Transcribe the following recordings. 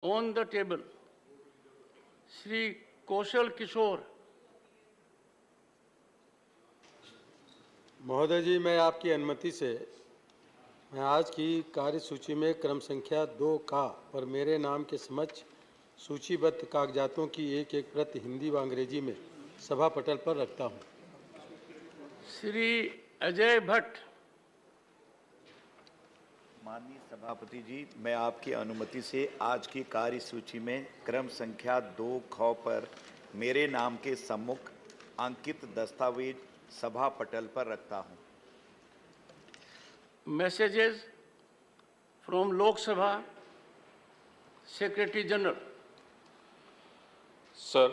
On the table, Shri Kaushal Kishore. महोदय जी, मैं आपकी अनुमति से मैं आज की कार्यसूची में क्रम संख्या 2 का पर मेरे नाम के समक्ष सूचीबद्ध कागजातों की एक एक प्रति हिंदी व अंग्रेजी में सभा पटल पर रखता हूं। श्री अजय भट्ट। माननीय सभापति जी, मैं आपकी अनुमति से आज की कार्यसूची में क्रम संख्या 2 ख पर मेरे नाम के सम्मुख अंकित दस्तावेज सभा पटल पर रखता हूं। Messages from Lok Sabha Secretary General. Sir,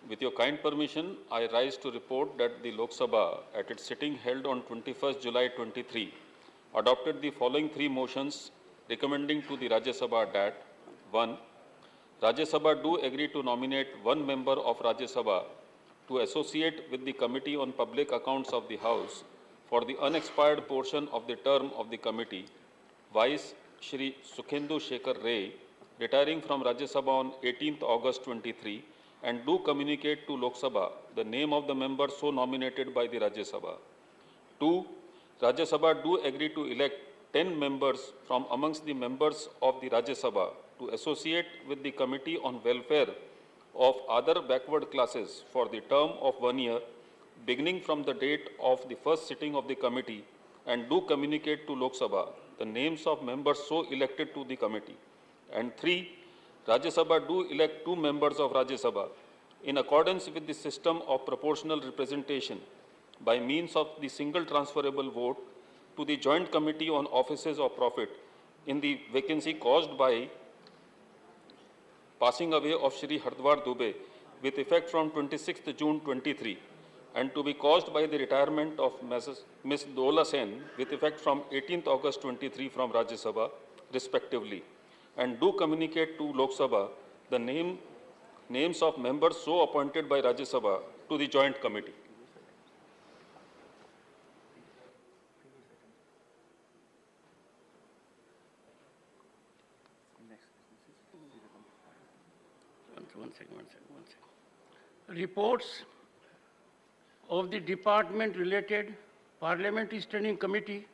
with your kind permission, I rise to report that the Lok Sabha, at its sitting held on 21st July 23, adopted the following three motions recommending to the Rajya Sabha that 1. Rajya Sabha do agree to nominate one member of Rajya Sabha to associate with the Committee on Public Accounts of the House for the unexpired portion of the term of the committee, Vice Shri Sukhendu Shekhar Ray, retiring from Rajya Sabha on 18th August 23, and do communicate to Lok Sabha the name of the member so nominated by the Rajya Sabha. 2. Rajya Sabha do agree to elect 10 members from amongst the members of the Rajya Sabha to associate with the Committee on Welfare of other backward classes for the term of 1 year, beginning from the date of the first sitting of the committee, and do communicate to Lok Sabha the names of members so elected to the committee. And 3. Rajya Sabha do elect 2 members of Rajya Sabha in accordance with the system of proportional representation by means of the single transferable vote to the Joint Committee on Offices of Profit in the vacancy caused by passing away of Shri Hardwar Dubey with effect from 26th June 23, and to be caused by the retirement of Ms. Dola Sen with effect from 18th August 23 from Rajya Sabha, respectively, and do communicate to Lok Sabha the names of members so appointed by Rajya Sabha to the Joint Committee. One second. Reports of the department-related Parliamentary Standing Committee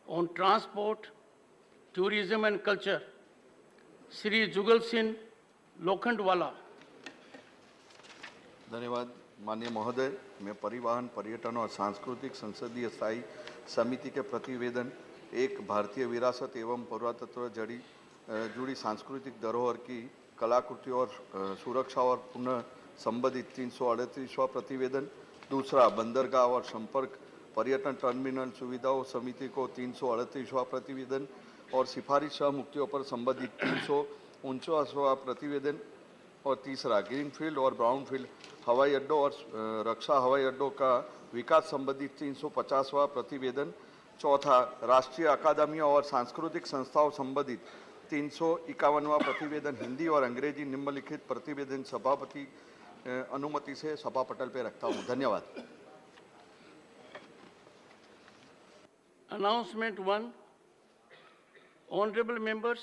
on Transport, Tourism and Culture, Shri Jugal Singh Lokhandwala. धन्यवाद माननीय महोदय। मैं परिवहन, पर्यटन और सांस्कृतिक संसदीय स्थायी समिति के प्रतिवेदन एक भारतीय विरासत एवं पुरातत्व जुड़ी सांस्कृतिक धरोहर की कलाकृति और सुरक्षा और पुनः संबंधित 338वां प्रतिवेदन, दूसरा बंदरगाह और संपर्क पर्यटन टर्मिनल सुविधाओं समिति को 338वां प्रतिवेदन और सिफारिश मुक्तियों पर संबंधित 349वां प्रतिवेदन, और तीसरा ग्रीनफील्ड और ब्राउनफील्ड हवाई अड्डों और रक्षा हवाई अड्डों का विकास संबंधित 350वां प्रतिवेदन, चौथा राष्ट्रीय अकादमियों और सांस्कृतिक संस्थाओं संबंधित 351वां प्रतिवेदन हिंदी और अंग्रेजी निम्नलिखित प्रतिवेदन सभापति अनुमति से सभा पटल पर रखता हूं। धन्यवाद। Announcement 1. Honorable members,